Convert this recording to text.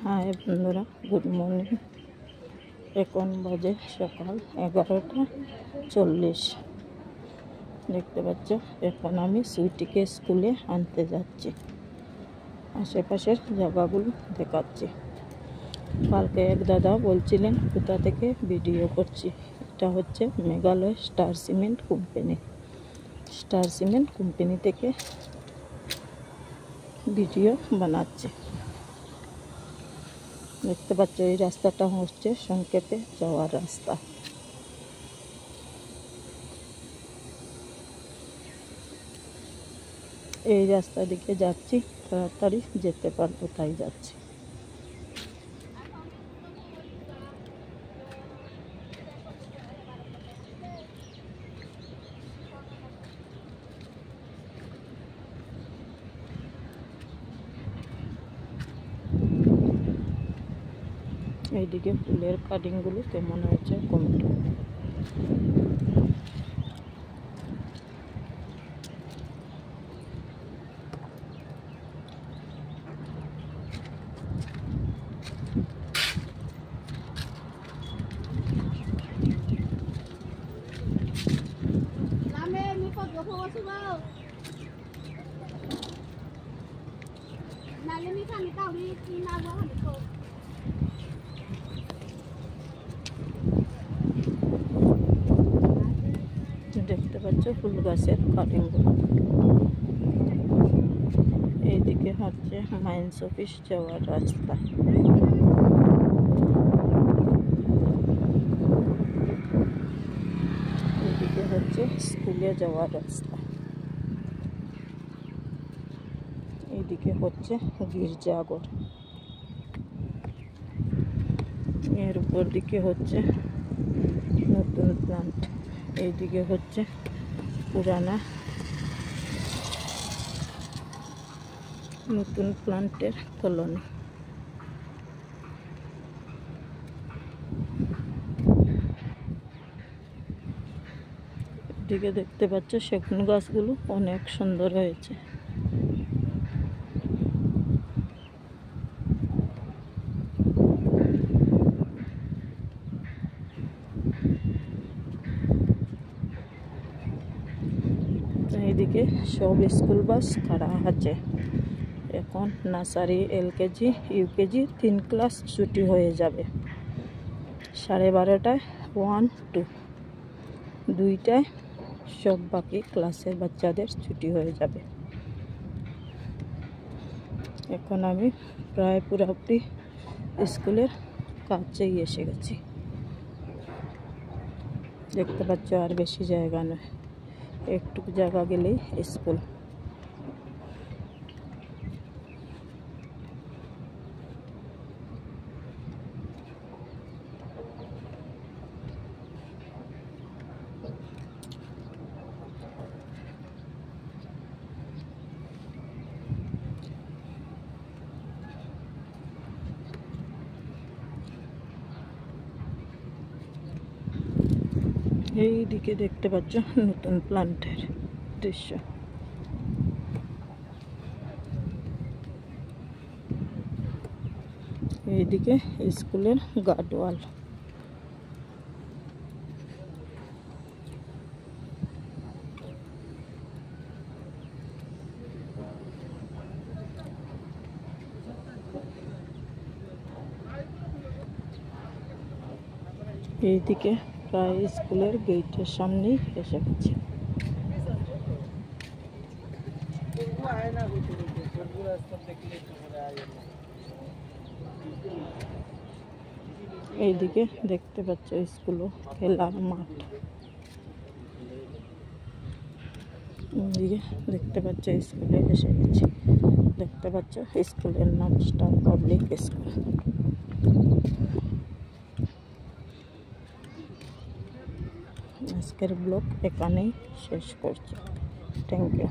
हाय बंधुरा good morning. এখন বাজে সকাল 11:40। দেখতে পাচ্ছ এখন আমি সুইটিকে স্কুলে আনতে যাচ্ছি। আশেপাশের জায়গাগুলো দেখাচ্ছি। কালকে এক দাদা বলছিলেন কোথা থেকে ভিডিও করছি। এটা হচ্ছে Meghalaya star cement company. Star cement company থেকে ভিডিও বানাচ্ছি। দেখতে পাচ্ছ এই রাস্তাটা হচ্ছে সংক্ষেপে যাওয়ার রাস্তা। এই রাস্তা দিকে যাচ্ছি, তাড়াতাড়ি যেতে পারবো তাই যাচ্ছি। এইদিকে ফুলের কাটিংগুলো কেমন হয়েছে কমেন্ট করুন। দেখতে পাচ্ছ ফুল গাছের কাটিংগুলো। এইদিকে হচ্ছে মাইন্স অফিস যাওয়ার রাস্তা। এইদিকে হচ্ছে স্কুলে যাওয়ার রাস্তা। এইদিকে হচ্ছে গির্জাঘর। এর উপর দিকে হচ্ছে নতুন প্লান্ট। এইদিকে হচ্ছে পুরানা নতুন প্লান্টের কলোনি। এদিকে দেখতে পাচ্ছ সেগুন গাছগুলো অনেক সুন্দর হয়েছে। এইদিকে সব স্কুল বাস খাড়া আছে। এখন নার্সারি, এলকেজি, ইউকেজি 3 ক্লাস ছুটি হয়ে যাবে। 12:30টায় 1, 2, 2টায় সব বাকি ক্লাসের বাচ্চাদের ছুটি হয়ে যাবে। এখন আমি প্রায় পুরোপুরি স্কুলের কাছেই এসে গেছি। দেখতে পাচ্ছ আর বেশি জায়গা নয়, একটু জায়গা গেলেই স্কুল। এইদিকে দেখতে পাচ্ছ নতুন প্লান্টের দৃশ্য। এইদিকে স্কুলের গার্ডওয়াল। এইদিকে প্রায় স্কুলের গেটের সামনেই এসে গেছে। এইদিকে দেখতে পাচ্ছ স্কুল খেলার মাঠ। এইদিকে দেখতে পাচ্ছ স্কুলে এসে গেছি। দেখতে পাচ্ছ স্কুলের নাম স্টার পাবলিক স্কুল। আজকের ব্লগ এখানেই শেষ করছি। Thank you.